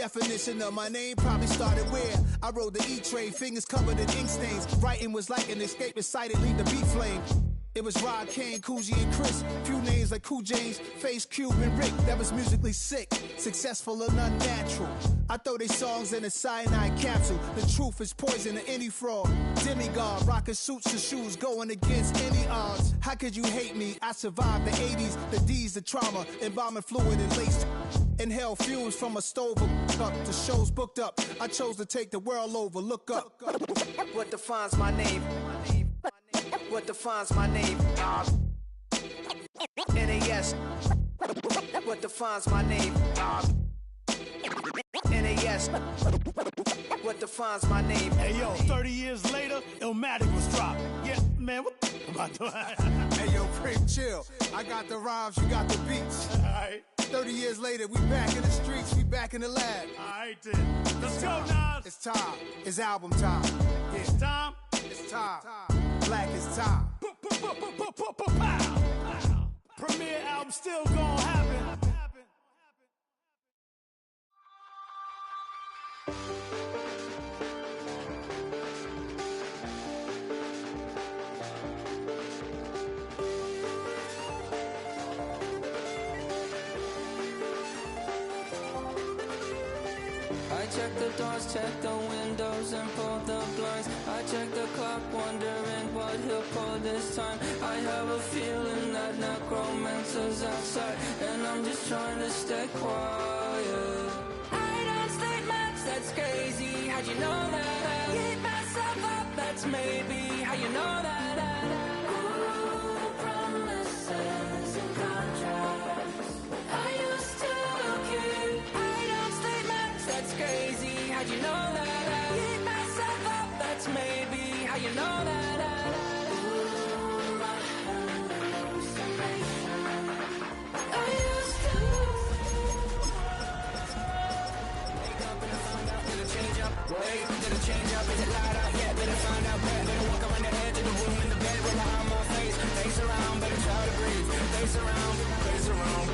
definition of my name probably started where I rode the E-train, fingers covered in ink stains. Writing was like an escape excited, leave the beat flame. It was Rod, Kane, Coogee, and Chris. Few names like Cool James, Face, Cube, and Rick. That was musically sick, successful and unnatural. I throw they songs in a cyanide capsule. The truth is poison to any fraud. Demigod, rocking suits and shoes, going against any odds. How could you hate me? I survived the 80s, the D's, the trauma, embalming fluid and laced. Inhale fumes from a stove up. The show's booked up. I chose to take the world over. Look up. What defines my name? What defines my name? NAS. What defines my name? NAS. What defines my name? Hey yo, 30 years later, Illmatic was dropped. Yeah, man, what the am I doing? Hey yo, Prince, chill. I got the rhymes, you got the beats. Alright. 30 years later, we back in the streets, we back in the lab. Alright then. Let's go, Nas. It's time. It's album time. Yeah. It's time. It's time. Black is time. Premiere album still gonna happen. I check the doors, check the windows, and pull the blinds. I check the clock, wondering what he'll pull this time. I have a feeling that necromancer's outside, and I'm just trying to stay quiet. I don't state much, that's crazy. How'd you know that? Keep myself up, that's maybe how you know that. Ooh, promises and contracts. I used to keep. I don't state much, that's crazy. How'd you know that? Keep myself up, that's maybe how you know that. Ooh, my hallucination. I used to wake up and I found out, did it change up? Wait, did it change up? Is it light out yet? Did it find out where? Did it walk around the edge of the room in the bed with my arm on face? Face around, better try to breathe. Face around, face around.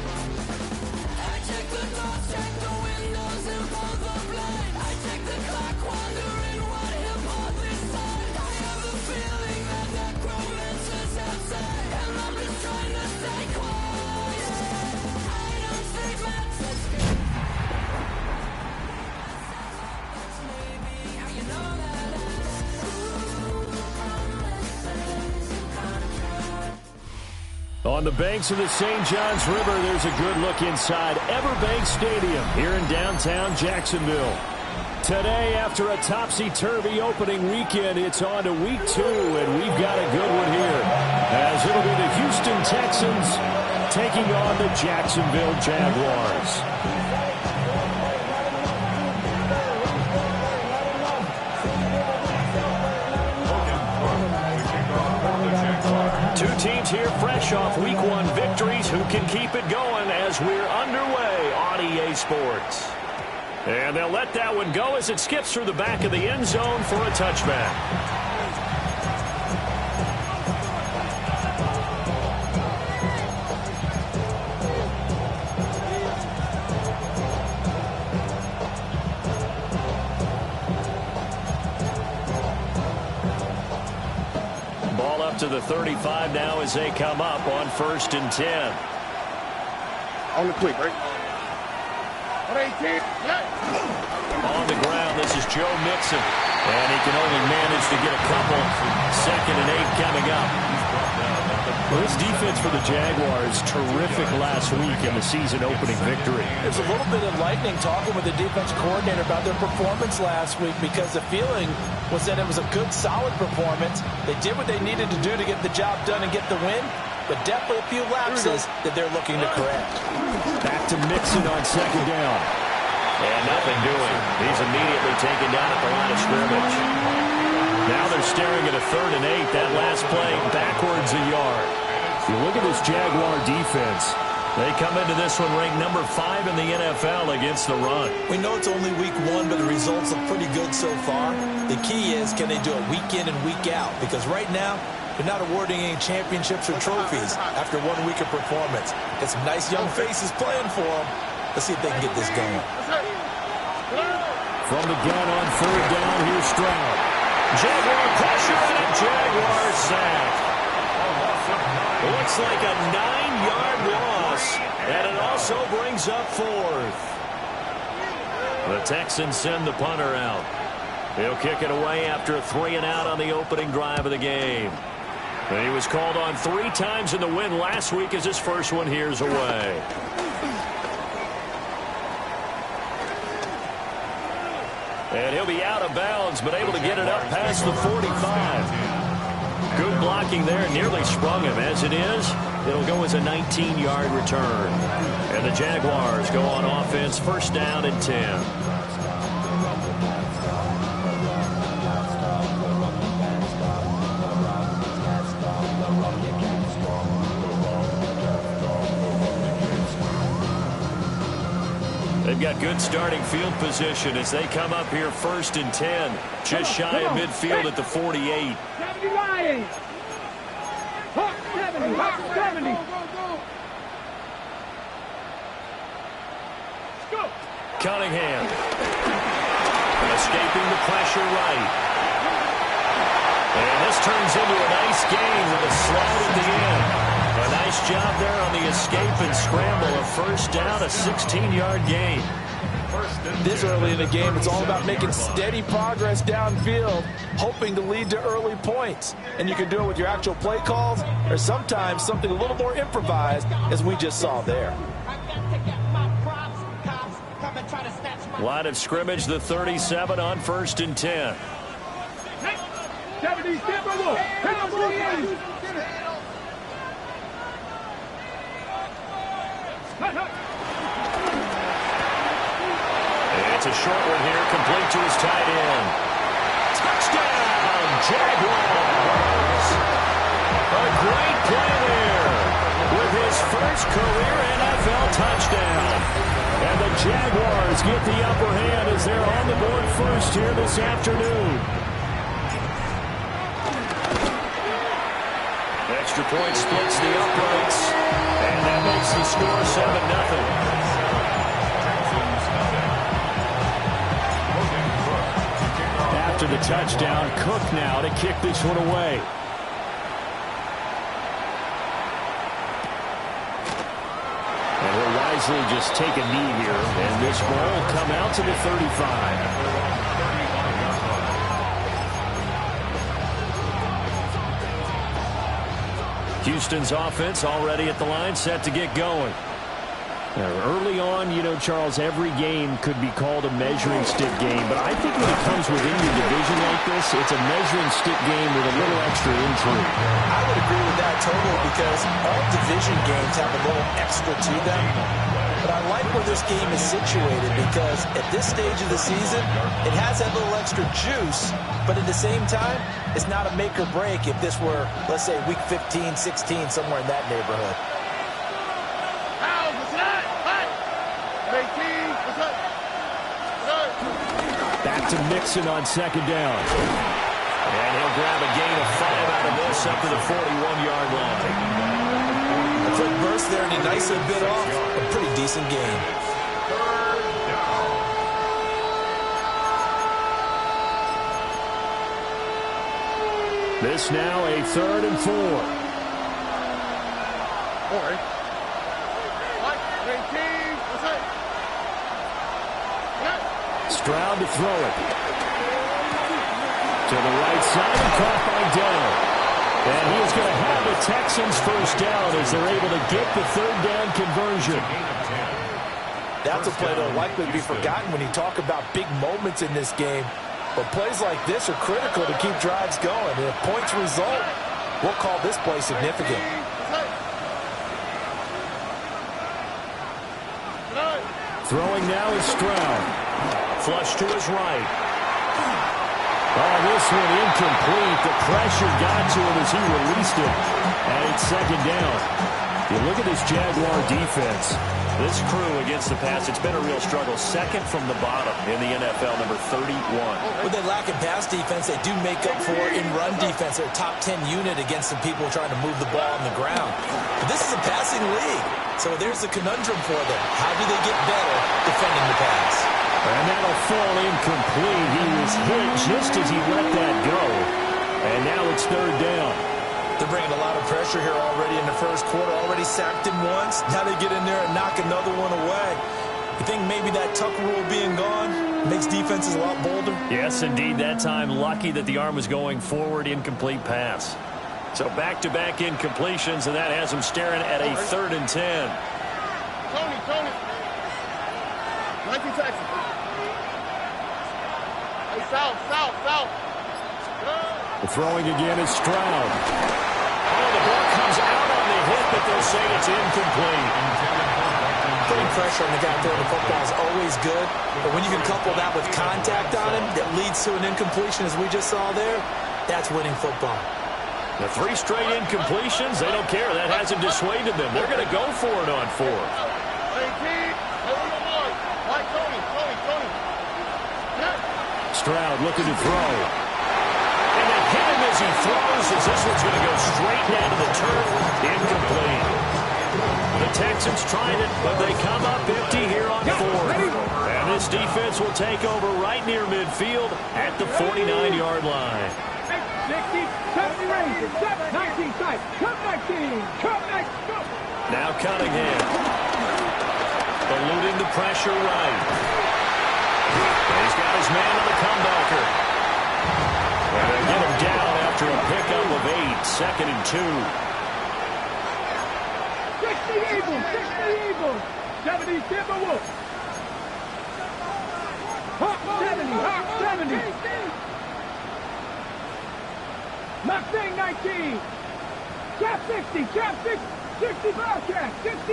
I check the doors, check the windows, and pull the blind. I check the clock, wondering what he'll pull this time. I have a feeling that necromancer's outside, and I'm just trying to stay quiet. I don't say much, that's good. That's maybe how you know that. Ooh, promises and contracts. On the banks of the St. Johns River, there's a good look inside Everbank Stadium here in downtown Jacksonville. Today, after a topsy-turvy opening weekend, it's on to week 2, and we've got a good one here, as it'll be the Houston Texans taking on the Jacksonville Jaguars. Two teams here fresh off Week 1 victories who can keep it going as we're underway on EA Sports. And they'll let that one go as it skips through the back of the end zone for a touchback. To the 35 now as they come up on 1st and 10. On the quick, right? On the ground, this is Joe Mixon. And he can only manage to get a couple. 2nd and 8 coming up. Well, this defense for the Jaguars, terrific last week in the season opening victory. There's a little bit enlightening talking with the defense coordinator about their performance last week, because the feeling was that it was a good, solid performance. They did what they needed to do to get the job done and get the win, but definitely a few lapses that they're looking to correct. Back to Mixon on 2nd down. And nothing doing. He's immediately taken down at the line of scrimmage. Now they're staring at a 3rd and 8. That last play backwards a yard. You look at this Jaguar defense. They come into this one ranked number 5 in the NFL against the run. We know it's only week 1, but the results look pretty good so far. The key is, can they do it week in and week out? Because right now, they're not awarding any championships or trophies after 1 week of performance. Got some nice young faces playing for them. Let's see if they can get this going. From the gun on third down, here's Stroud. Jaguar pressure and a Jaguar sack. Looks like a 9-yard loss, and it also brings up fourth. The Texans send the punter out. He'll kick it away after a 3-and-out on the opening drive of the game. And he was called on 3 times in the win last week as his first one here's away. And he'll be out of bounds, but able to get it up past the 45. Good blocking there, nearly sprung him. As it is, it'll go as a 19-yard return. And the Jaguars go on offense, first down and 10. They've got good starting field position as they come up here first and 10. Just shy of midfield at the 48. 70. Cunningham. Escaping the pressure right. And this turns into a nice gain with a slide at the end. A nice job there on the escape and scramble. A first down, a 16-yard gain. This early in the game, it's all about making steady progress downfield, hoping to lead to early points. And you can do it with your actual play calls or sometimes something a little more improvised, as we just saw there. Line of scrimmage, the 37 on first and 10. It's a short one here, complete to his tight end. Touchdown, Jaguars! A great play there with his first career NFL touchdown. And the Jaguars get the upper hand as they're on the board first here this afternoon. Extra point splits the uprights, and that makes the score 7-0. After the touchdown, Cook now to kick this one away. And he'll wisely just take a knee here, and this ball will come out to the 35. Houston's offense already at the line, set to get going. Early on, you know, Charles, every game could be called a measuring stick game, but I think when it comes within your division like this, it's a measuring stick game with a little extra intrigue. I would agree with that totally, because all division games have a little extra to them. But I like where this game is situated, because at this stage of the season, it has that little extra juice, but at the same time, it's not a make or break if this were, let's say, week 15, 16, somewhere in that neighborhood. Back to Mixon on second down. And he'll grab a gain of 5 out of this up to the 41-yard line. A quick burst there, and he nicely bit off a pretty decent gain. This now a 3rd and 4. Stroud to throw it. To the right side and caught by Dell. And he is going to have the Texans first down as they're able to get the 3rd down conversion. That's a play that will likely be forgotten when you talk about big moments in this game. But plays like this are critical to keep drives going. And if points result, we'll call this play significant. Throwing now is Stroud. Flush to his right. Oh, this one incomplete. The pressure got to him as he released it. And it's second down. You look at this Jaguar defense. This crew against the pass, it's been a real struggle. Second from the bottom in the NFL, number 31. When they lack in pass defense, they do make up for in run defense. They're a top 10 unit against some people trying to move the ball on the ground. But this is a passing league. So there's the conundrum for them. How do they get better defending the pass? And that'll fall incomplete. He was hit just as he let that go. And now it's third down. They're bringing a lot of pressure here already in the first quarter. Already sacked him once. Now they get in there and knock another one away. You think maybe that Tucker rule being gone makes defenses a lot bolder? Yes, indeed. That time, lucky that the arm was going forward. Incomplete pass. So back-to-back incompletions, and that has him staring at a 3rd and 10. Tony. Nike Texas. Hey, south. Throwing again is Stroud. Oh, the ball comes out on the hit, but they'll say it's incomplete. Putting pressure on the guy throwing the football is always good, but when you can couple that with contact on him that leads to an incompletion, as we just saw there, that's winning football. The 3 straight incompletions, they don't care. That hasn't dissuaded them. They're going to go for it on 4th. Stroud looking to throw. And they hit him as he throws, as this one's going to go straight down to the turf. Incomplete. The Texans tried it, but they come up empty here on 4th. And this defense will take over right near midfield at the 49-yard line. 60, 70 range, 19 side, come 19, come next, go. Now Cunningham. Eluding the pressure right. He's got his man on the comebacker. And they get him down after a pickup of 8, 2nd and 2. 60 Eagles, 70 Timberwolves. Hawk 70. Mustang 19. Cap 60, 60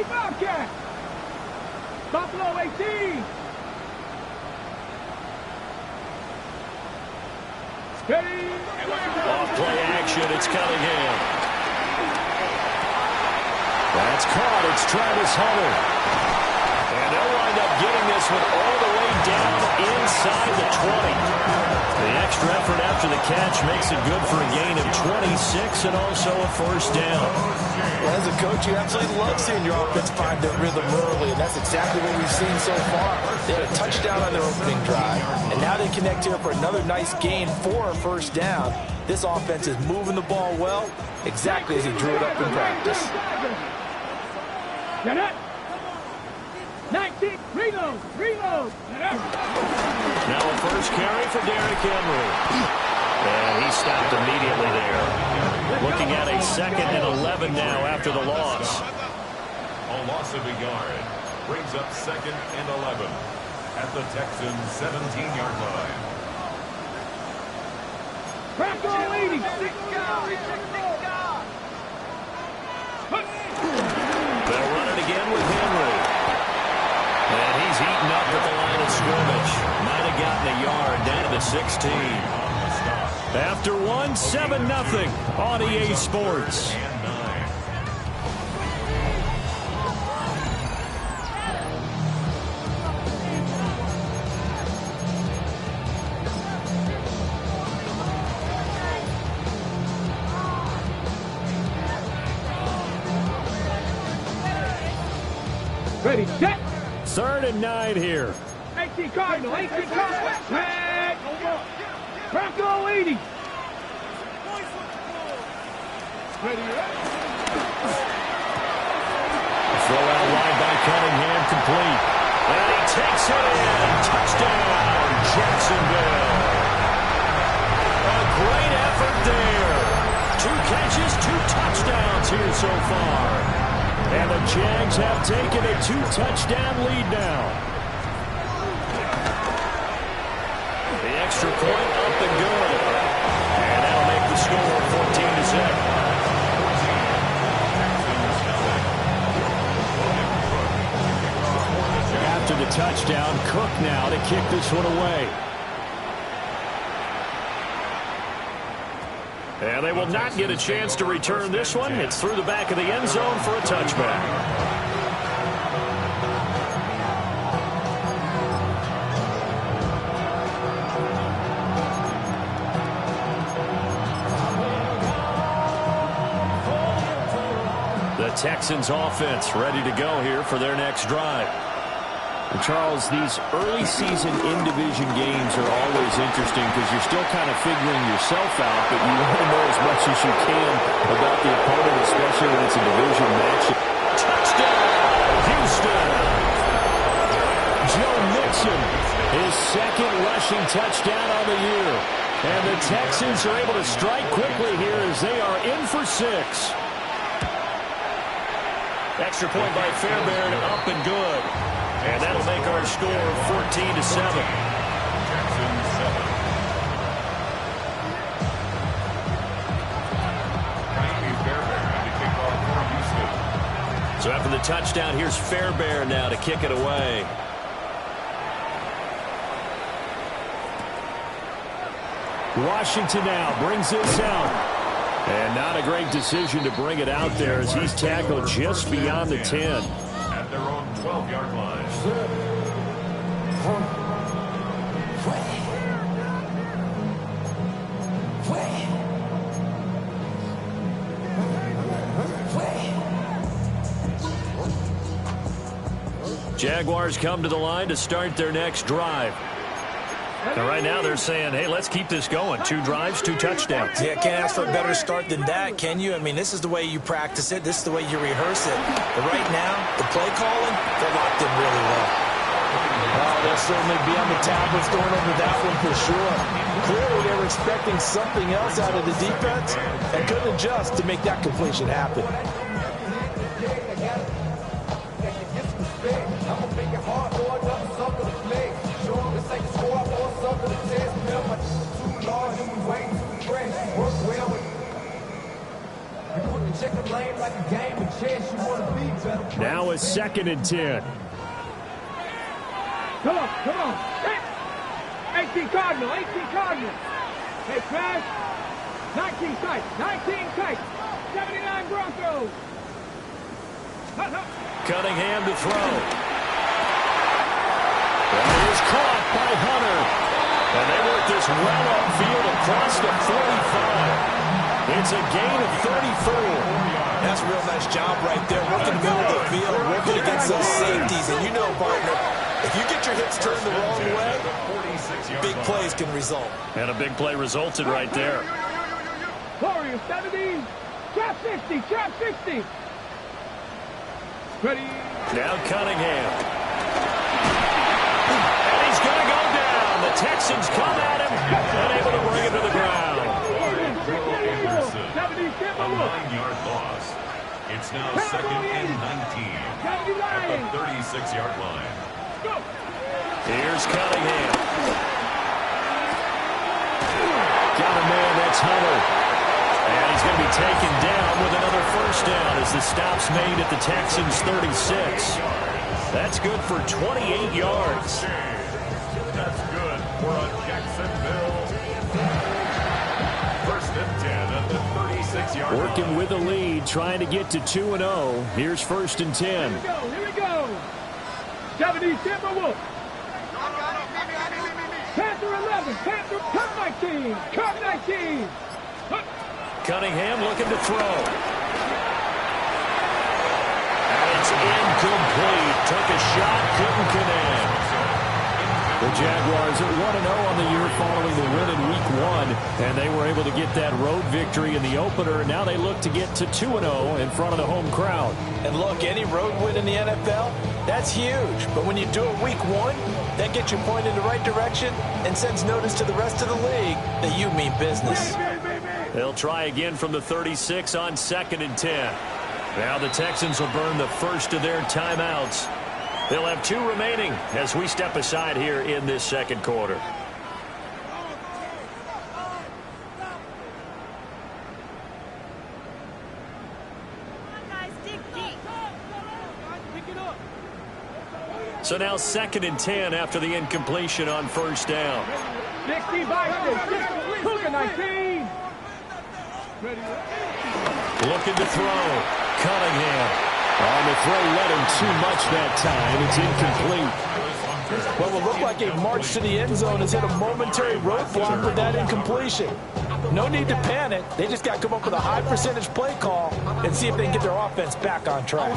Bobcat. Buffalo 18. Steady. Off play action, it's Cunningham. That's caught, it's Travis Hunter. And they'll wind up getting this one all the way down inside the 20. The extra effort after the catch makes it good for a gain of 26 and also a 1st down. Well, as a coach, you absolutely love seeing your offense find their rhythm early, and that's exactly what we've seen so far. They had a touchdown on their opening drive, and now they connect here for another nice gain for a 1st down. This offense is moving the ball well, exactly as he drew it up in practice. 19, reload. Now a 1st carry for Derrick Henry. And he stopped immediately there. Looking at a 2nd and 11 now after the loss. A loss of a yard brings up 2nd and 11 at the Texans' 17-yard line. Bronco 80. They'll run it again with Henry. And he's eaten up at the line of scrimmage. Might have gotten a yard down to the 16. After 1, 7-0 on EA Sports. Ready, set. 3rd and 9 here. 18 Cardinal. Red. Bronco 80. Ready. Throw out wide by Cunningham, complete. And he takes it in. Touchdown, Jacksonville. A great effort there. 2 catches, 2 touchdowns here so far. And the Jags have taken a 2-touchdown lead now. The extra point up and good. And that'll make the score 14-7. After the touchdown, Cook now to kick this one away. And they will not get a chance to return this one. It's through the back of the end zone for a touchback. The Texans offense ready to go here for their next drive. And Charles, these early season in-division games are always interesting because you're still kind of figuring yourself out, but you want to know as much as you can about the opponent, especially when it's a division match. Touchdown, Houston! Joe Mixon, his second rushing touchdown on the year. And the Texans are able to strike quickly here as they are in for 6. Extra point by Fairbairn, up and good. And that'll make our score 14-7. Texans 7. Miami Fairbairn to kick off for Houston. So after the touchdown, here's Fairbairn now to kick it away. Washington now brings this out. And not a great decision to bring it out there as he's tackled just beyond the 10. At their own 12-yard line. Jaguars come to the line to start their next drive. And right now they're saying, hey, let's keep this going. 2 drives, 2 touchdowns. Yeah, can't ask for a better start than that, can you? I mean, this is the way you practice it. This is the way you rehearse it. But right now, the play calling, they're locked in really well. Oh, they'll certainly be on the tablets going over that one for sure. Clearly, they were expecting something else out of the defense and couldn't adjust to make that completion happen. Now it's 2nd and 10. Come on. 18 Cardinal. Hey, Crash. 19 tight. 79 Broncos. Cunningham to throw. And it is caught by Hunter. And they work this well upfield across the 45. It's a gain of 34. That's a real nice job right there. Working the middle of the field, working against those safeties. And you know, partner, if you get your hips turned the wrong way, big plays can result. And a big play resulted right there. Warriors 70. Trap 60. Ready. Now Cunningham. And he's going to go down. The Texans come at him and able to bring him to the ground. A 9-yard loss. It's now 2nd and 19 at the 36-yard line. Here's Cunningham. Got a man, that's Hunter. And he's going to be taken down with another first down as the stop's made at the Texans' 36. That's good for 28 yards. That's good for a Jacksonville. 1st and 10 at the 36-yard line. Working with a lead, trying to get to 2-0. Here's 1st and 10. Here we go. 70 Timberwolves. Panther 11. Panther, come 19. Cunningham looking to throw. And it's incomplete. Took a shot, couldn't connect. The Jaguars at 1-0 on the year following the win in Week 1. And they were able to get that road victory in the opener. And now they look to get to 2-0 in front of the home crowd. And look, any road win in the NFL, that's huge. But when you do it Week 1, that gets you pointed in the right direction and sends notice to the rest of the league that you mean business. They'll try again from the 36 on 2nd and 10. Now the Texans will burn the first of their timeouts. They'll have 2 remaining as we step aside here in this second quarter. So now 2nd and 10 after the incompletion on first down. 60 by 19. Looking to throw. Cunningham. On the throw, led him too much that time. It's incomplete. What will look like a march to the end zone has hit a momentary roadblock with that incompletion. No need to panic. They just got to come up with a high percentage play call and see if they can get their offense back on track.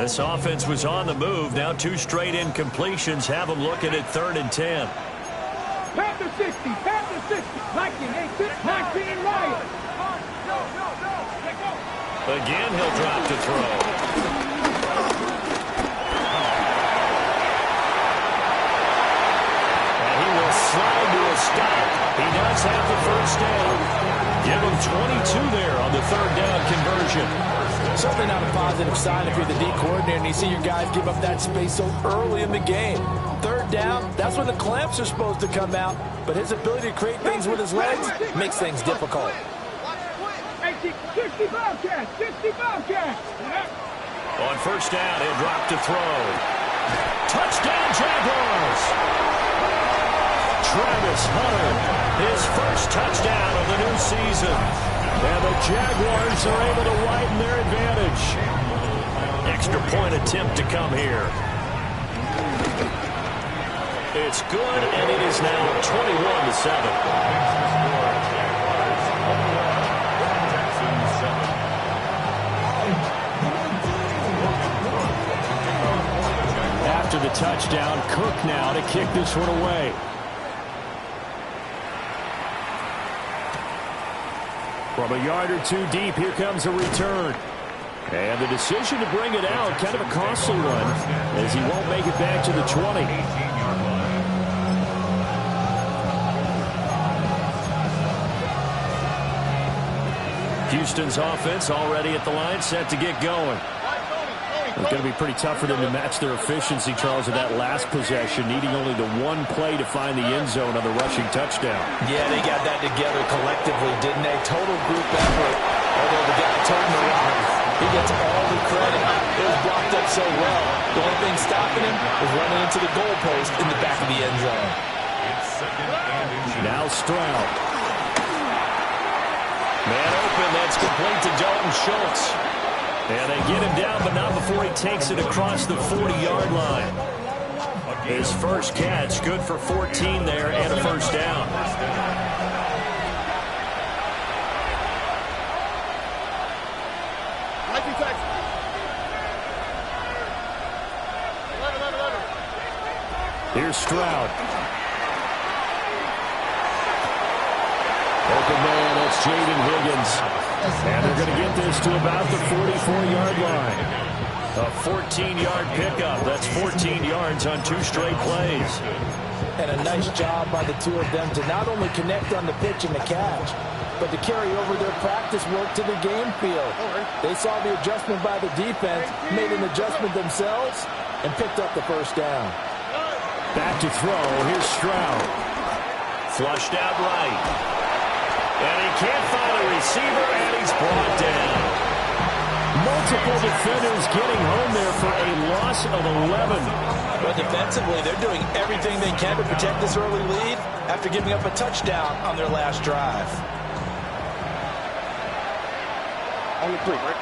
This offense was on the move. Now 2 straight incompletions have them looking at 3rd and 10. Panther 60, Panther 60, 19 Ryan. Again, he'll drop to throw. And he will slide to a stop. He does have the first down. Give him 22 there on the 3rd down conversion. Certainly not a positive sign if you're the D coordinator and you see your guys give up that space so early in the game. 3rd down, that's when the clamps are supposed to come out. But his ability to create things with his legs makes things difficult. 60 Bobcats, 60 Bobcats. On 1st down, he'll drop to throw. Touchdown, Jaguars! Travis Hunter, his first touchdown of the new season. And the Jaguars are able to widen their advantage. Extra point attempt to come here. It's good, and it is now 21-7. After the touchdown, Cook now to kick this one away. From a yard or 2 deep, here comes a return. And the decision to bring it out, kind of a costly one, as he won't make it back to the 20. Houston's offense already at the line, set to get going. It's going to be pretty tough for them to match their efficiency, Charles, of that last possession, needing only the 1 play to find the end zone on the rushing touchdown. Yeah, they got that together collectively, didn't they? Total group effort. Although the guy toting the rock, he gets all the credit. It was blocked up so well. The only thing stopping him was running into the goalpost in the back of the end zone. Now Stroud. Man open, that's complete to Dalton Schultz. And they get him down, but not before he takes it across the 40-yard line. His first catch, good for 14 there and a first down. Here's Stroud. Open man, that's Jaden Higgins. And they're going to get this to about the 44-yard line. A 14-yard pickup. That's 14 yards on 2 straight plays. And a nice job by the 2 of them to not only connect on the pitch and the catch, but to carry over their practice work to the game field. They saw the adjustment by the defense, made an adjustment themselves, and picked up the first down. Back to throw. Here's Stroud. Flushed out right. And he can't find a receiver, and he's brought down. Multiple defenders getting home there for a loss of 11. But defensively, they're doing everything they can to protect this early lead after giving up a touchdown on their last drive. Only 3, right?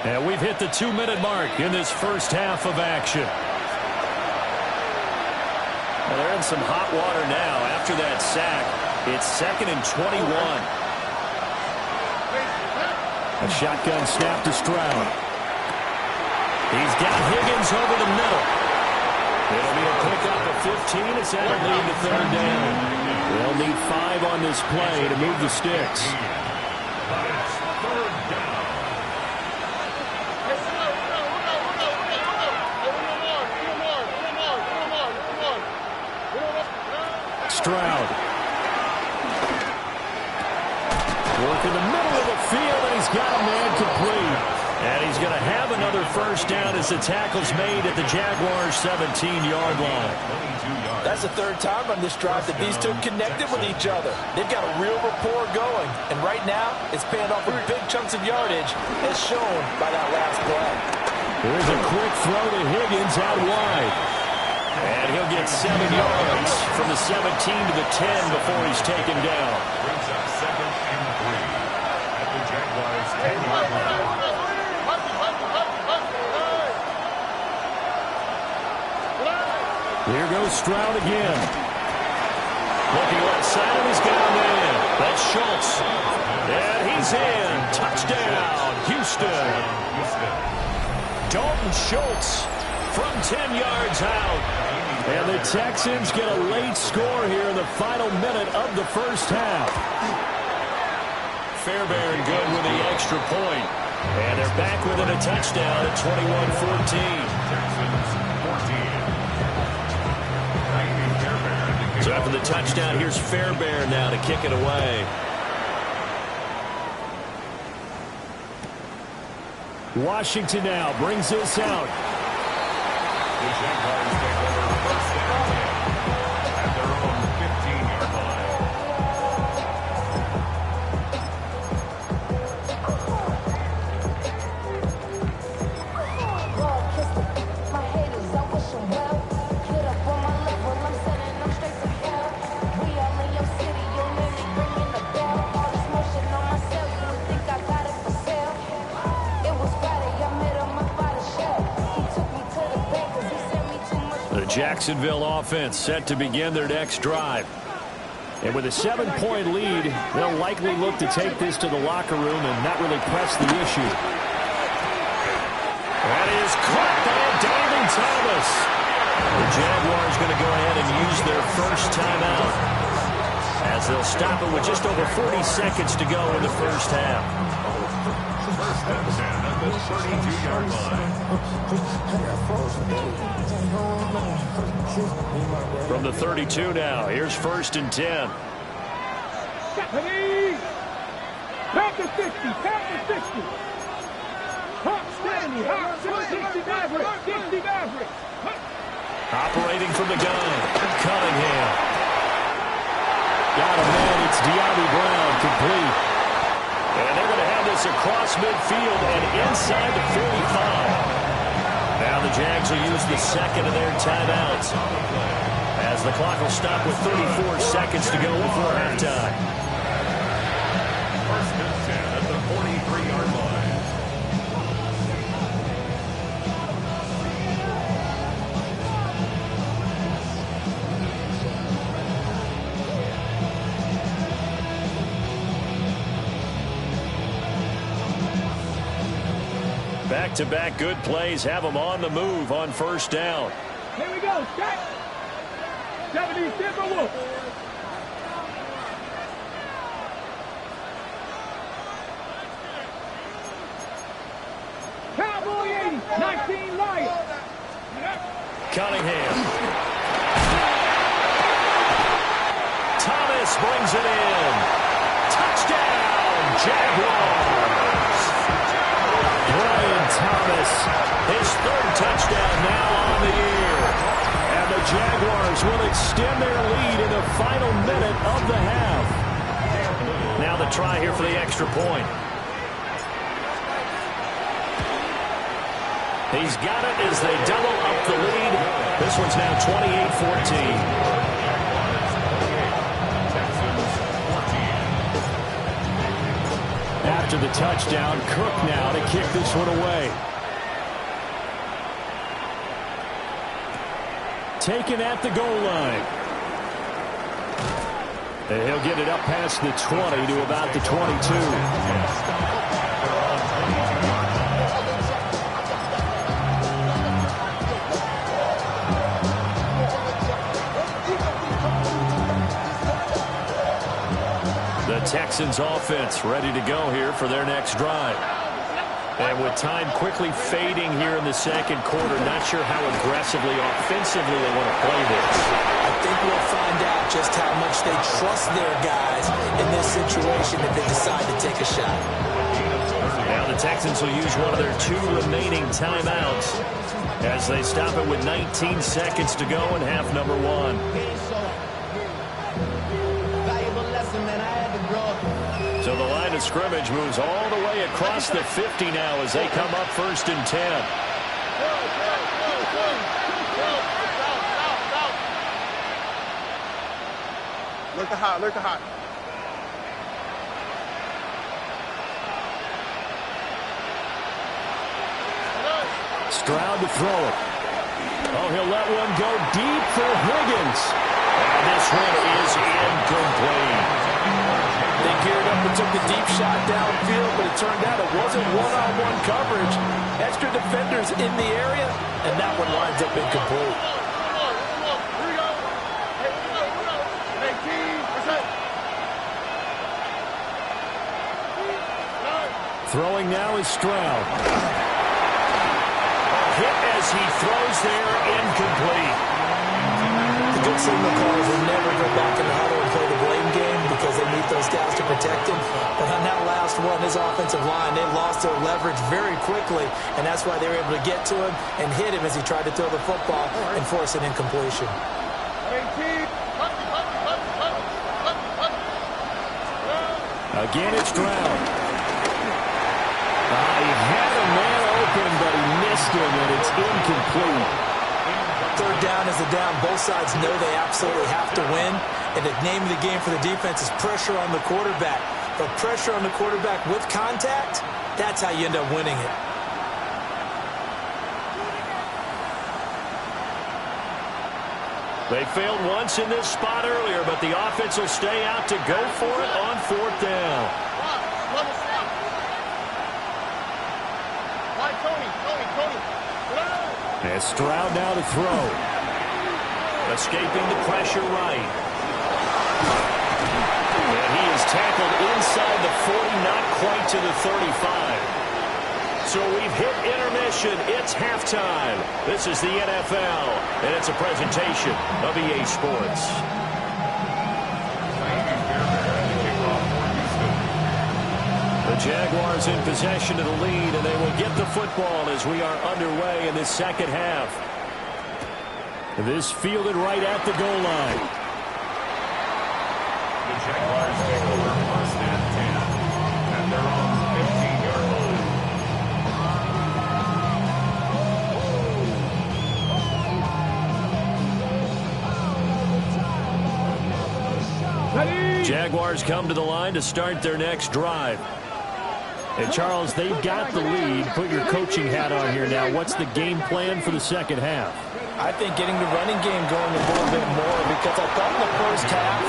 And we've hit the 2-minute mark in this first half of action. Well, they're in some hot water now after that sack. It's 2nd and 21. A shotgun snap to Stroud. He's got Higgins over the middle. It'll be a pickup of 15 as that'll lead to 3rd down. They'll need 5 on this play to move the sticks. Stroud. Work in the middle of the field, and he's got a man complete. And he's going to have another first down as the tackle's made at the Jaguars' 17-yard line. That's the 3rd time on this drive that these 2 connected with each other. They've got a real rapport going. And right now, it's paying off with big chunks of yardage, as shown by that last play. Here's a quick throw to Higgins out wide. And he'll get 7 yards from the 17 to the 10 before he's taken down. Brings up 2nd and 3 at the Jaguars' 10-yard line. Here goes Stroud again. Looking left side, and he's got a man. That's Schultz. And he's in. Touchdown, Houston. Dalton Schultz from 10 yards out. And the Texans get a late score here in the final minute of the first half. Fairbairn good with the extra point. And they're back within a touchdown at 21-14. So after the touchdown, here's Fairbairn now to kick it away. Washington now brings this out. The Jaguars take over first down 10 at their own 15-yard line. Jacksonville offense set to begin their next drive. And with a 7-point lead, they'll likely look to take this to the locker room and not really press the issue. That is caught by Dalton Thomas. The Jaguars going to go ahead and use their first timeout as they'll stop it with just over 40 seconds to go in the first half. First and 10 at the 32-yard line. From the 32 now, here's first and 10. Stephanie! Back to 60, back to 60. Hop Stephanie, hop 60 Maverick, 60 Maverick. Operating from the gun, Cunningham. Got a man, it's De'Ami Brown, complete. And they're going to have this across midfield and inside the 45. Now the Jags will use the second of their timeouts as the clock will stop with 34 seconds to go before halftime. First and 10 at the 43-yard line. Back-to-back good plays have them on the move on first down. Here we go, set. 70 Timberwolves. Cowboy 80, 19 Lions. Cunningham. Thomas brings it in. Touchdown, Jaguars. Brian Thomas, his third touchdown now on the year. And the Jaguars will extend their lead in the final minute of the half. Now the try here for the extra point. He's got it as they double up the lead. This one's now 28-14. After the touchdown, Cook now to kick this one away. Taken at the goal line. And he'll get it up past the 20 to about the 22. Texans offense ready to go here for their next drive. And with time quickly fading here in the second quarter, not sure how aggressively, offensively they want to play this. I think we'll find out just how much they trust their guys in this situation if they decide to take a shot. Now the Texans will use one of their 2 remaining timeouts as they stop it with 19 seconds to go in half number 1. So the line of scrimmage moves all the way across the 50 now as they come up first and 10. Look at hot, look at hot. Stroud to throw it. Oh, he'll let one go deep for Higgins. And this one is incomplete. They geared up in took the deep shot downfield, but it turned out it wasn't one-on-one coverage. Extra defenders in the area, and that one winds up incomplete. Throwing now is Stroud. Hit as he throws there, incomplete. The good signal callers will never go back in the huddle and play the blame game because they need those guys to protect him. But on that last one, his offensive line, they lost their leverage very quickly, and that's why they were able to get to him and hit him as he tried to throw the football and force an incompletion. Again, it's Stroud. He had a man open, but he missed him, and it's incomplete. Third down is a down. Both sides know they absolutely have to win, and the name of the game for the defense is pressure on the quarterback. But pressure on the quarterback with contact, that's how you end up winning it. They failed once in this spot earlier, but the offense will stay out to go for it on fourth down. And Stroud now to throw. Escaping the pressure right. And he is tackled inside the 40, not quite to the 35. So we've hit intermission. It's halftime. This is the NFL, and it's a presentation of EA Sports. The Jaguars in possession of the lead, and they will get the football as we are underway in this second half. This fielded right at the goal line. The Jaguars take over first and 10 at their own 15-yard Ready? Jaguars come to the line to start their next drive. And, Charles, they've got the lead. Put your coaching hat on here now. What's the game plan for the second half? I think getting the running game going a little bit more, because I thought in the first half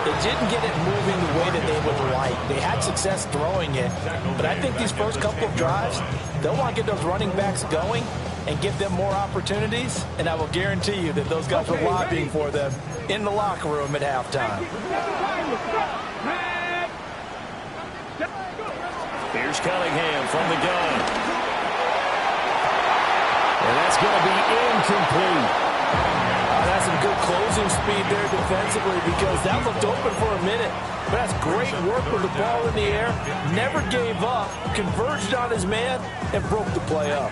they didn't get it moving the way that they would like. They had success throwing it, but I think these first couple of drives, they'll want to get those running backs going and give them more opportunities, and I will guarantee you that those guys were lobbying for them in the locker room at halftime. Here's Cunningham from the gun. And that's going to be incomplete. That's some good closing speed there defensively, because that looked open for a minute. But that's great work with the ball in the air. Never gave up, converged on his man, and broke the play up.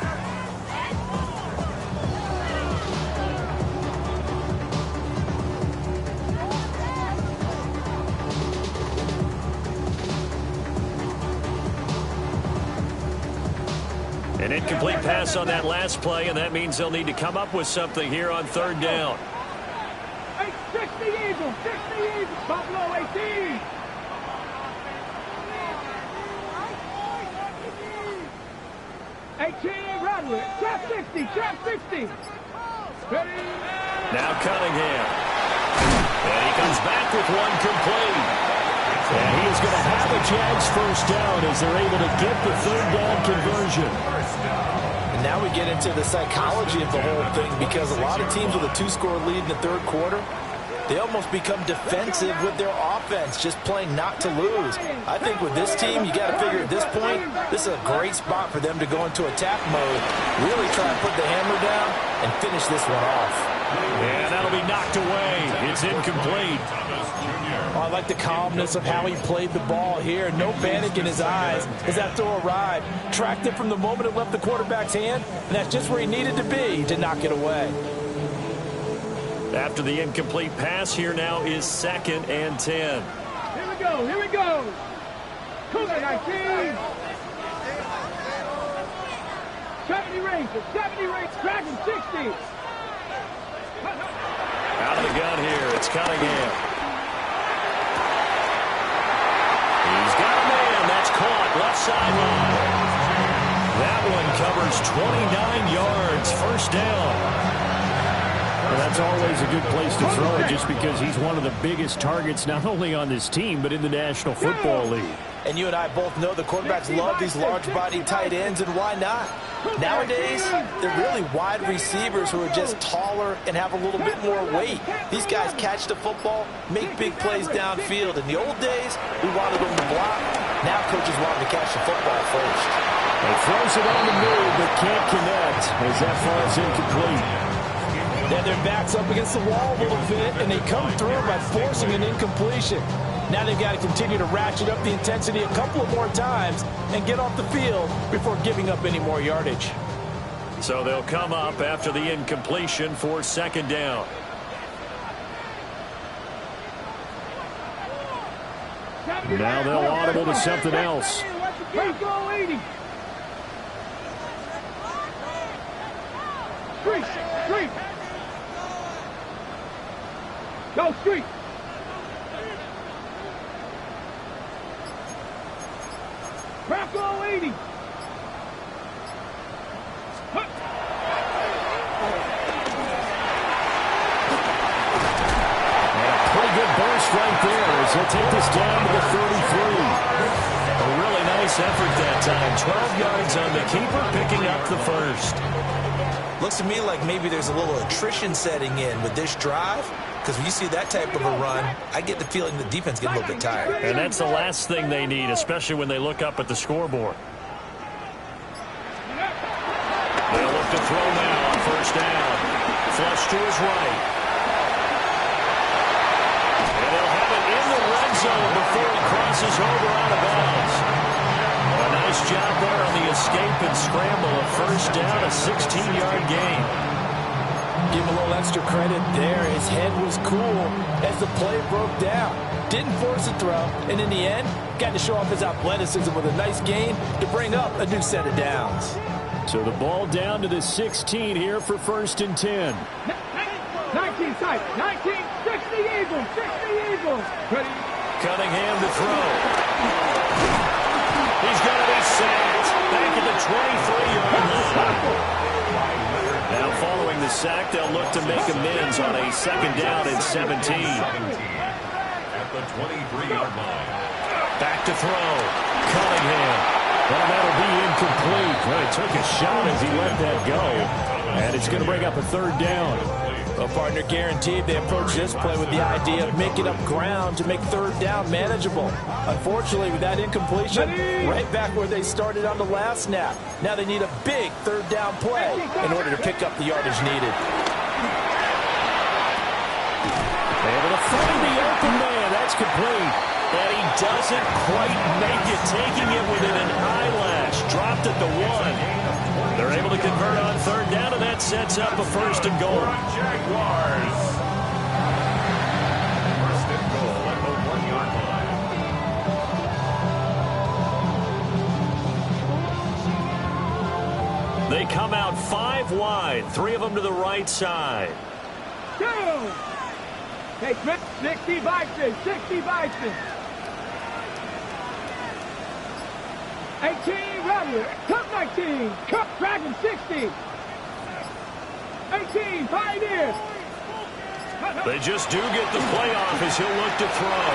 An incomplete pass on that last play, and that means they'll need to come up with something here on third down. 60 Eagles, 60 Eagles, Buffalo 18. Run with it. Trap 60, trap 60. Ready? Now Cunningham. And he comes back with one complete. And he is going to have a Jags first down as they're able to get the third down conversion. And now we get into the psychology of the whole thing, because a lot of teams with a two-score lead in the third quarter, they almost become defensive with their offense, just playing not to lose. I think with this team, you got to figure at this point, this is a great spot for them to go into attack mode, really try and put the hammer down and finish this one off. And that'll be knocked away. It's incomplete. Oh, I like the calmness of how he played the ball here. No panic in his eyes as that throw arrived. Tracked it from the moment it left the quarterback's hand, and that's just where he needed to be to knock it away. After the incomplete pass, here now is 2nd and 10. Here we go, here we go. Cougar 19. 70 Rangers, 70 Rangers, Dragon 60. Out of the gun here, it's Cunningham. He's got a man, that's caught, left sideline. That one covers 29 yards, first down. that's always a good place to throw it just because he's one of the biggest targets not only on this team but in the National Football League. And you and I both know the quarterbacks love these large-body tight ends, and why not? Nowadays, they're really wide receivers who are just taller and have a little bit more weight. These guys catch the football, make big plays downfield. In the old days, we wanted them to block. Now coaches want them to catch the football first. He throws it on the move, but can't connect as that falls incomplete. Then their back's up against the wall a little bit, and they come through by forcing an incompletion. Now they've got to continue to ratchet up the intensity a couple of more times and get off the field before giving up any more yardage. So they'll come up after the incompletion for second down. Now they'll audible to something else. Go 80. Street. Go street. Crackle 80. And a pretty good burst right there as he'll take this down to the 33. A really nice effort that time. 12 yards on the keeper, picking up the first. Looks to me like maybe there's a little attrition setting in with this drive, because when you see that type of a run, I get the feeling the defense gets a little bit tired. And that's the last thing they need, especially when they look up at the scoreboard. They'll look to throw now on first down. Flush to his right. And they'll have it in the red zone before he crosses over out of bounds. A nice job there on the escape and scramble. A first down, a 16-yard gain. Give him a little extra credit there. His head was cool as the play broke down. Didn't force a throw, and in the end, got to show off his athleticism with a nice gain to bring up a new set of downs. So the ball down to the 16 here for first and 10. 19 side. 19. 60 Eagles. 60 Eagles. Ready. Cunningham to throw. He's going to be sacked back at the 23-yard line. Now following the sack, they'll look to make amends on a second down and 17. At the 23-yard line. Back to throw. Cunningham. Well, that'll be incomplete. Well, he took a shot as he let that go. And it's going to bring up a third down. Well, partner, guaranteed they approach this play with the idea of making up ground to make third down manageable. Unfortunately, with that incompletion, right back where they started on the last snap. Now they need a big third down play in order to pick up the yardage needed. Able to find the open man. That's complete. And he doesn't quite make it, taking it within an eyelash. Dropped at the 1. They're able to convert on third down, and that sets up a first and goal. Jaguars. First and goal at the 1-yard line. They come out 5 wide, 3 of them to the right side. Go! Hey, 60 Bison. 60 Bison. 18, Rattler. Cup 19. Cup Dragon 60. 18, Pioneer. They just do get the play off as he'll look to throw.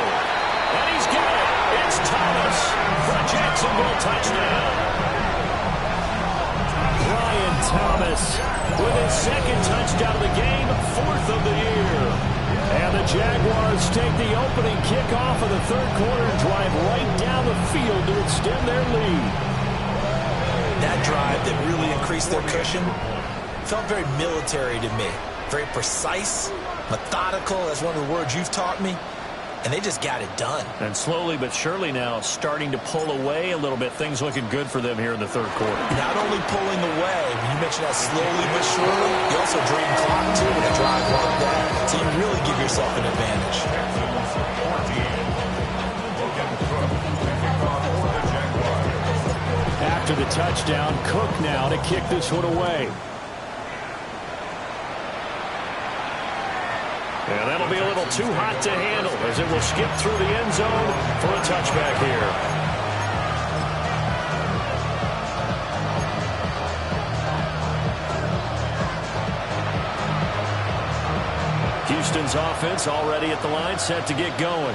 And he's got it. It's Thomas for a Jacksonville touchdown. Brian Thomas with his second touchdown of the game, 4th of the year. And the Jaguars take the opening kickoff of the third quarter and drive right down the field to extend their lead. That drive that really increased their cushion felt very military to me. Very precise, methodical, that's one of the words you've taught me. And they just got it done. And slowly but surely now starting to pull away a little bit. Things looking good for them here in the third quarter. Not only pulling away, when you mention that slowly but surely, you also drain clock too with a drive like that. So you really give yourself an advantage. After the touchdown, Cook now to kick this one away. And that'll be a little too hot to handle as it will skip through the end zone for a touchback here. Pistons offense already at the line, set to get going.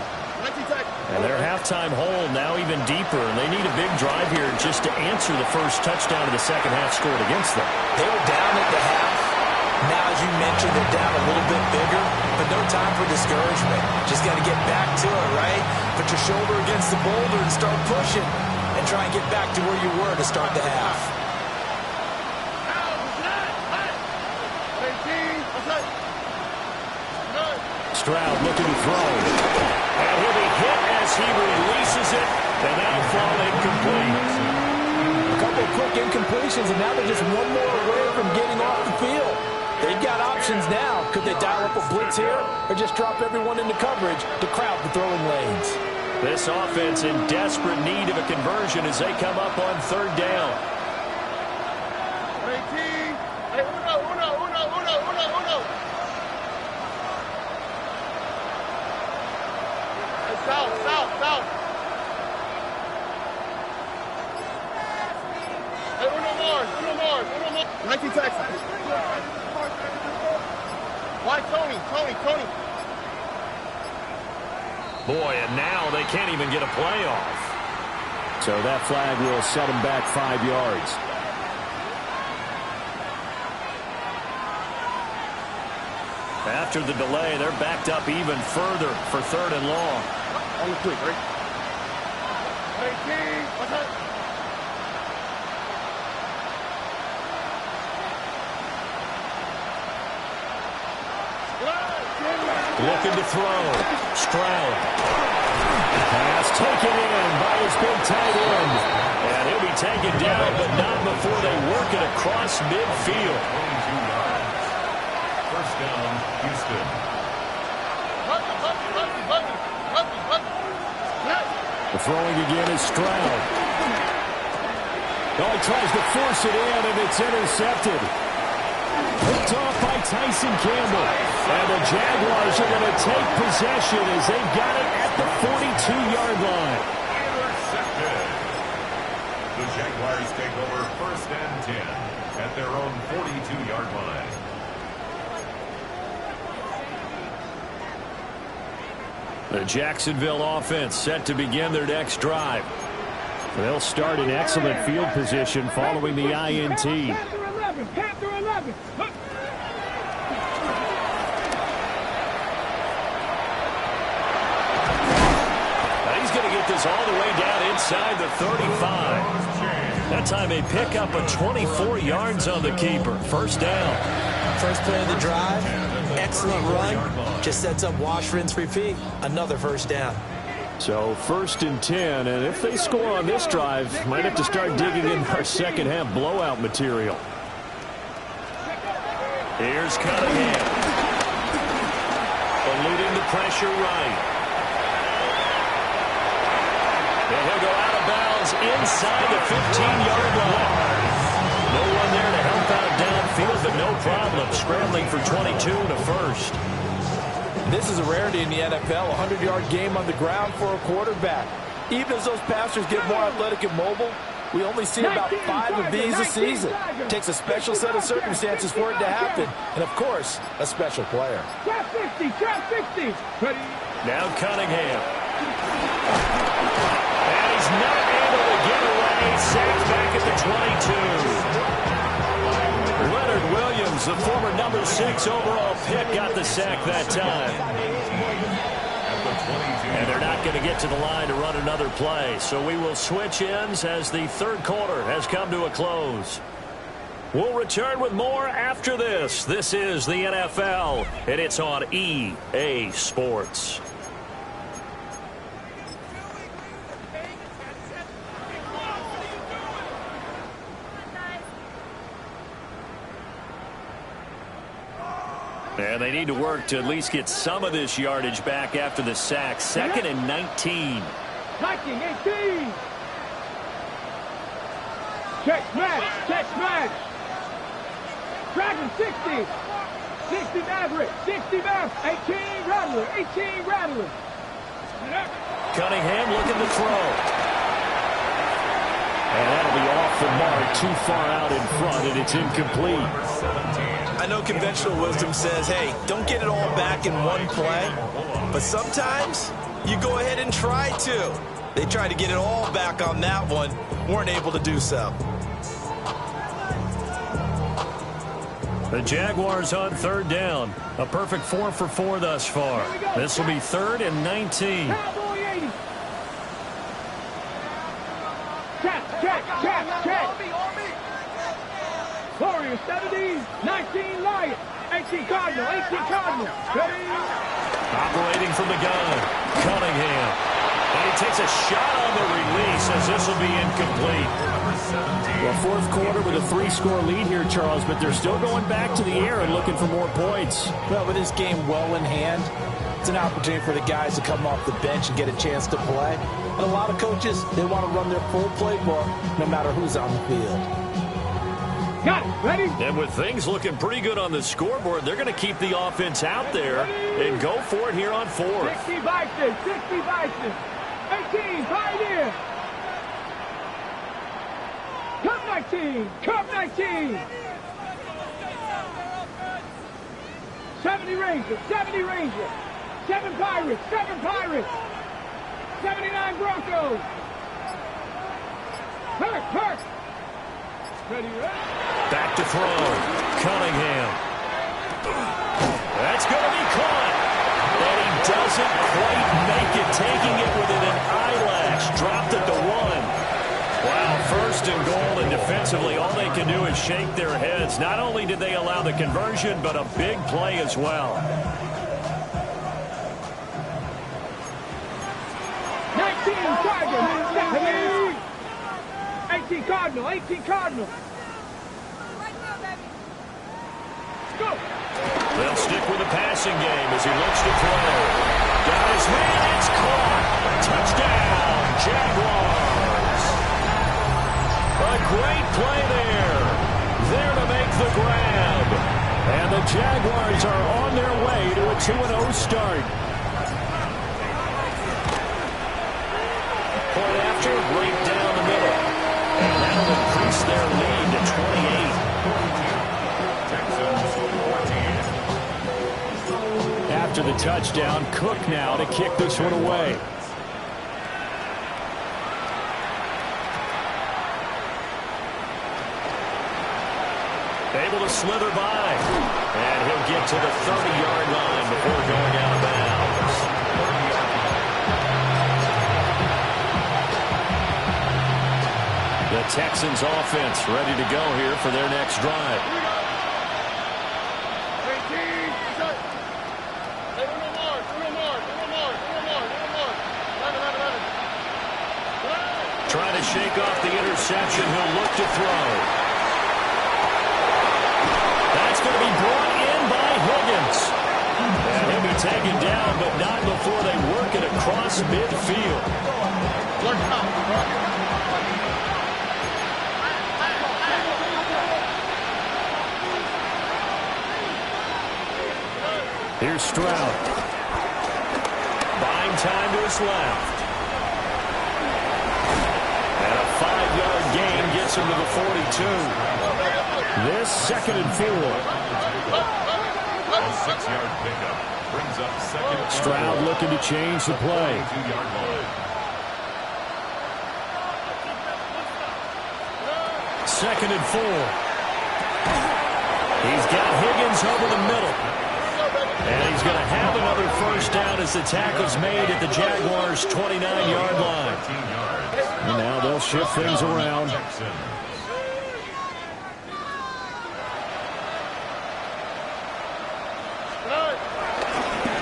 And their halftime hole now even deeper, and they need a big drive here just to answer the first touchdown of the second half scored against them. They were down at the half. Now, as you mentioned, they're down a little bit bigger, but no time for discouragement. Just got to get back to it, right? Put your shoulder against the boulder and start pushing, and try and get back to where you were to start the half. Stroud looking to throw. And he'll be hit as he releases it, and that'll fall incomplete. A couple of quick incompletions, and now they're just one more away from getting off the field. They've got options now. Could they dial up a blitz here or just drop everyone into coverage to crowd the throwing lanes? This offense in desperate need of a conversion as they come up on third down. South. Hey, uno more. 19 Texas. Why Tony? Boy, and now they can't even get a play off. So that flag will set them back 5 yards. After the delay, they're backed up even further for third and long. On the quick, right? 18. What's up? Looking to throw. Stroud. Pass taken in by his big tight end. And he'll be taken down, but not before they work it across midfield. First down, Houston. The throwing again is Stroud. Oh, he tries to force it in, and it's intercepted. Picked off by Tyson Campbell. And the Jaguars are going to take possession as they've got it at the 42-yard line. Intercepted. The Jaguars take over first and 10 at their own 42-yard line. The Jacksonville offense set to begin their next drive. They'll start in excellent field position following the INT. Panther 11. He's going to get this all the way down inside the 35. That time they pick up a 24 yards on the keeper. First down. First play of the drive. Excellent run. Just sets up wash, rinse, repeat. Another first down. So first and 10, and if they score on this drive, might have to start digging in our second half blowout material. Here's Cunningham. Eluding the pressure right. And he'll go out of bounds inside the 15-yard line. No one there to help out downfield, but no problem scrambling for 22 and a first. This is a rarity in the NFL, a 100-yard game on the ground for a quarterback. Even as those passers get more athletic and mobile, we only see about 5 of these a season. It takes a special set of circumstances for it to happen, and, of course, a special player. Trap 50. Now Cunningham. And he's not able to get away. Sacked back at the 22. Leonard Williams, the former number 6 overall pick, got the sack that time. And they're not going to get to the line to run another play. So we will switch ends as the third quarter has come to a close. We'll return with more after this. This is the NFL, and it's on EA Sports. And they need to work to at least get some of this yardage back after the sack. Second and 19. Viking 18. Check smash. Dragon 60. 60 Maverick. 18 Rattler. Cunningham looking to throw. And that'll be off the mark, too far out in front, and it's incomplete. I know conventional wisdom says, hey, don't get it all back in one play. But sometimes you go ahead and try to. They tried to get it all back on that one. Weren't able to do so. The Jaguars on third down. A perfect 4 for 4 thus far. This will be 3rd and 19. Check. Warriors 70, 19 Lions. 18 Cardinal. Ready? Operating from the gun, Cunningham. And he takes a shot on the release as this will be incomplete. Well, fourth quarter with a 3-score lead here, Charles, but they're still going back to the air and looking for more points. Well, with this game well in hand, it's an opportunity for the guys to come off the bench and get a chance to play. And a lot of coaches, they want to run their full playbook no matter who's on the field. Got it. Ready? And with things looking pretty good on the scoreboard, they're going to keep the offense out there and go for it here on 4th. 60 Bison. 18, Pioneer. Cup 19. 70 Rangers. 7 Pirates. 79 Broncos. Hurt. Ready. Back to throw. Cunningham. That's going to be caught. And he doesn't quite make it, taking it within an eyelash. Dropped at the 1. Wow, 1st and goal, and defensively all they can do is shake their heads. Not only did they allow the conversion, but a big play as well. 19 Cardinal. 18 Cardinal. Go. They'll stick with the passing game as he looks to throw. Got his man, it's caught. Touchdown, Jaguars. A great play there. There to make the grab. And the Jaguars are on their way to a 2-0 start. Point after, right down the middle. And that'll increase their lead to 28. After the touchdown, Cook now to kick this one away. Able to slither by. And he'll get to the 30-yard line before going out of bounds. The Texans offense ready to go here for their next drive. Trying to shake off the interception. He'll look to throw. That's going to be brought in by Higgins. And he'll be taken down, but not before they work it across midfield. Here's Stroud. Buying time to his left. And a 5-yard gain gets him to the 42. This 2nd and 4. A 6-yard pickup brings up 2nd. Stroud looking to change the play. 2-yard line. 2nd and 4. He's got Higgins over the middle. And he's going to have another 1st down as the tackle's made at the Jaguars' 29-yard line. And now they'll shift things around.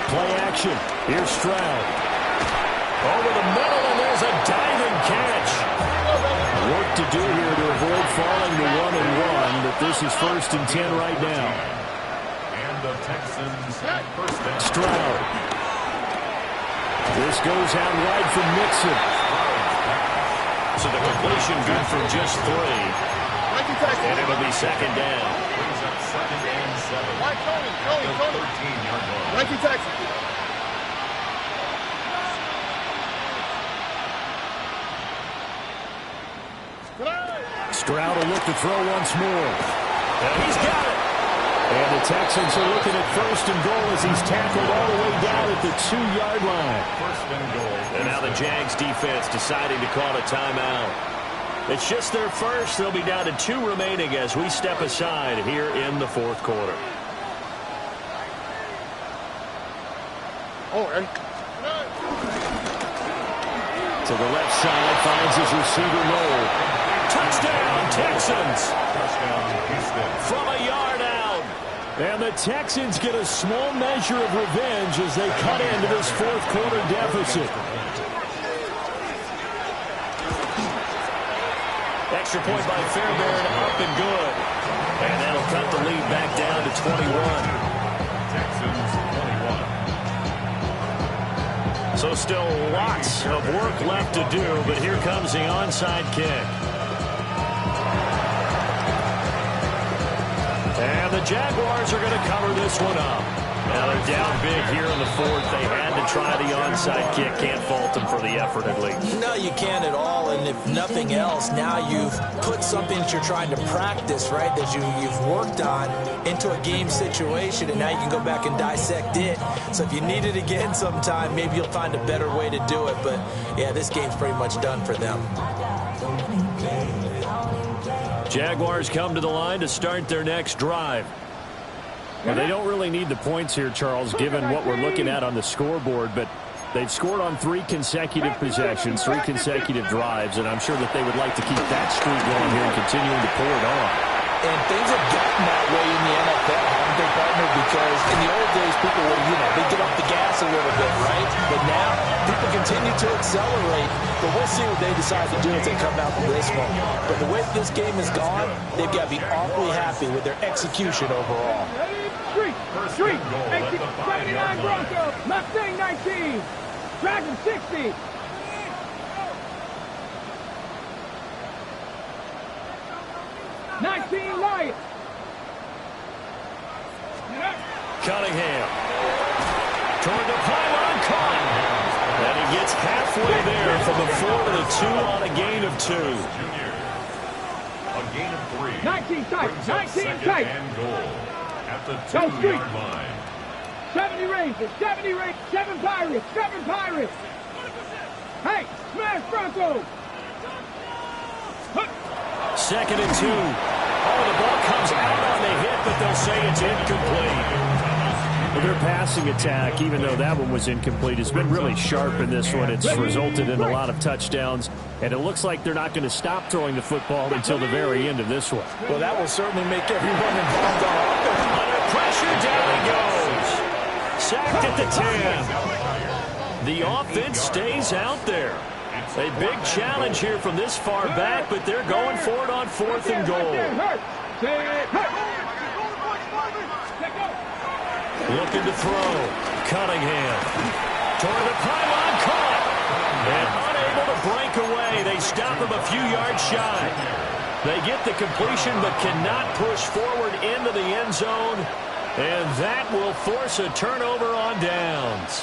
Play action. Here's Stroud. Over the middle, and there's a diving catch. Work to do here to avoid falling to 1-1, but this is 1st and 10 right now. The Texans have 1st down. Stroud. This goes out wide for Mixon. So the completion good for just 3. And it'll be 2nd down. Brings up 2nd and 7. Tony. 13-yard line. 19 Texans. Stroud will look to throw once more. And he's got it. And the Texans are looking at first and goal as he's tackled all the way down at the 2-yard line. First and goal. And now the Jags defense deciding to call a timeout. It's just their first. They'll be down to 2 remaining as we step aside here in the fourth quarter. Oh, and to the left side, finds his receiver Roll. Touchdown, Texans! Touchdown, Houston. From a yard out. And the Texans get a small measure of revenge as they cut into this fourth quarter deficit. Extra point by Fairbairn, up and good. And that'll cut the lead back down to 21. Texans 21. So still lots of work left to do, but here comes the onside kick. And the Jaguars are going to cover this one up. Now they're down big here in the fourth. They had to try the onside kick. Can't fault them for the effort at least. No, you can't at all. And if nothing else, now you've put something that you're trying to practice, right, that you've worked on into a game situation, and now you can go back and dissect it. So if you need it again sometime, maybe you'll find a better way to do it. But, yeah, this game's pretty much done for them. Jaguars come to the line to start their next drive. Well, they don't really need the points here, Charles, given what we're looking at on the scoreboard, but they've scored on 3 consecutive possessions, 3 consecutive drives, and I'm sure that they would like to keep that streak going here and continuing to pour it on. And things have gotten that way in the NFL, haven't they, partner? Because in the old days, people would, they get off the gas a little bit, right? But now, people continue to accelerate. But we'll see what they decide to do as they come out from this one. But the way this game has gone, they've got to be awfully happy with their execution overall. Street, 79 Broncos, Mustang 19, Dragon 60. Lions. Cunningham. Toward the pylon, caught. And he gets halfway there from the 4 to the 2 on a gain of 2. A gain of 3. 19 tight, 19 tight. And goal at the 2-yard line. 70 Rangers, 70 Rangers, 7 Pirates, 7 Pirates. Hey, smash Broncos. 2nd and 2. Oh, the ball comes out on the hit, but they'll say it's incomplete. Well, their passing attack, even though that one was incomplete, has been really sharp in this one. It's resulted in a lot of touchdowns, and it looks like they're not going to stop throwing the football until the very end of this one. Well, that will certainly make everyone involved on offense. Under pressure, down he goes. Sacked at the 10. The offense stays out there. A big challenge here from this far back, but they're going for it on 4th and goal. Looking to throw. Cunningham. Toward the pylon, caught. And unable to break away. They stop him a few yards shy. They get the completion, but cannot push forward into the end zone. And that will force a turnover on downs.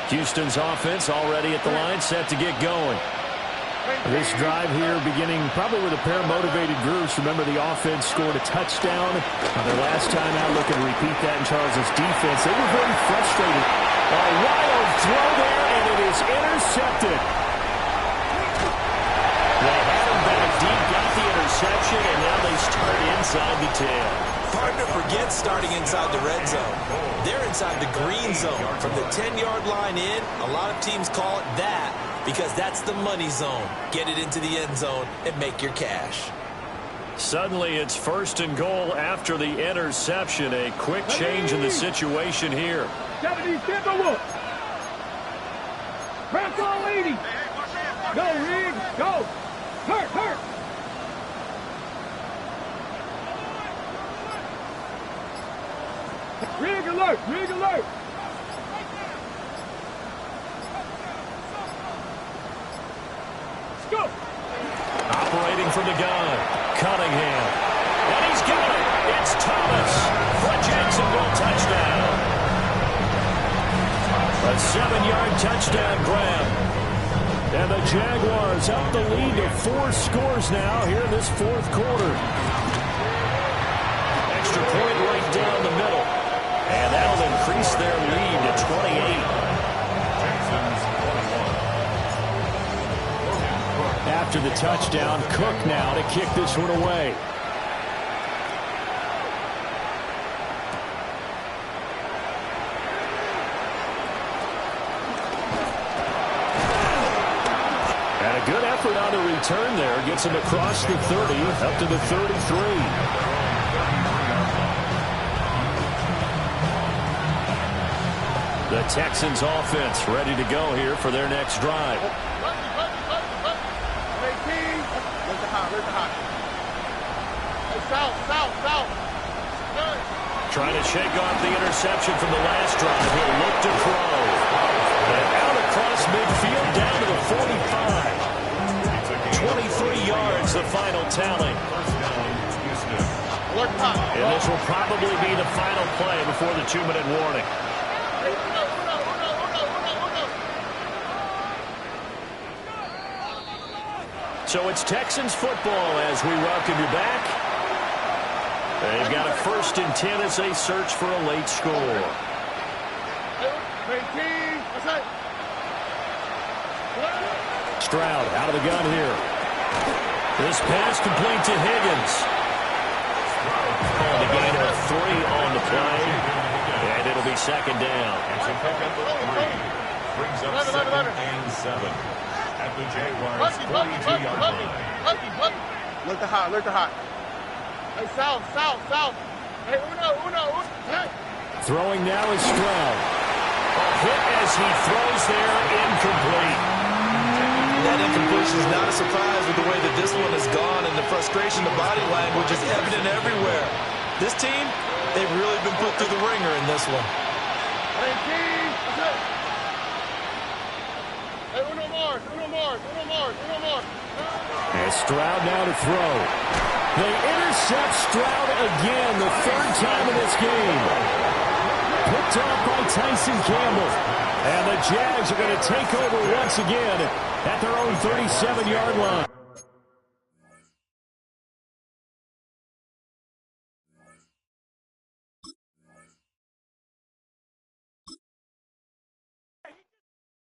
Houston's offense already at the line, set to get going. This drive here beginning probably with a pair of motivated groups. Remember, the offense scored a touchdown on their last time out. Looking to repeat that in Charles's defense. They were very frustrated. A wild throw there, and it is intercepted. They had him back deep, got the interception, and now they start inside the 10. Partner, forget starting inside the red zone. They're inside the green zone. From the 10-yard line in, a lot of teams call it that because that's the money zone. Get it into the end zone and make your cash. Suddenly it's 1st and goal after the interception. A quick change in the situation here. 70 Timberwolves. Press all 80. Go, Riggs. Go. Hurt. Rig alert! Go! Operating from the gun, Cunningham. And he's got it! It's Thomas for a Jacksonville touchdown. A 7-yard touchdown grab. And the Jaguars up the lead to 4 scores now here in this fourth quarter. Extra point right down And that'll increase their lead to 28. Texans 21. After the touchdown, Cook now to kick this one away. And a good effort on the return there. Gets him across the 30, up to the 33. The Texans offense ready to go here for their next drive. Trying to shake off the interception from the last drive. He'll look to throw. And out across midfield down to the 45. 23 yards the final tally. And this will probably be the final play before the 2-minute warning. So it's Texans football as we welcome you back. They've got a 1st and 10 as they search for a late score. Stroud out of the gun here. This pass complete to Higgins. And a gain of 3 on the play. And it'll be 2nd down. Brings up 2nd and 7. At the Jaguars' 42-yard line. Look the hot, look the hot. Hey, south. Hey, uno. Hey. Throwing now is Stroud. A hit as he throws there, incomplete. That incompletion is not a surprise with the way that this one has gone, and the frustration, the body language is evident everywhere. This team, they've really been put through the ringer in this one. Hey, team. Hey, uno more. And Stroud now to throw. They intercept Stroud again, the 3rd time in this game. Picked off by Tyson Campbell. And the Jags are going to take over once again at their own 37-yard line.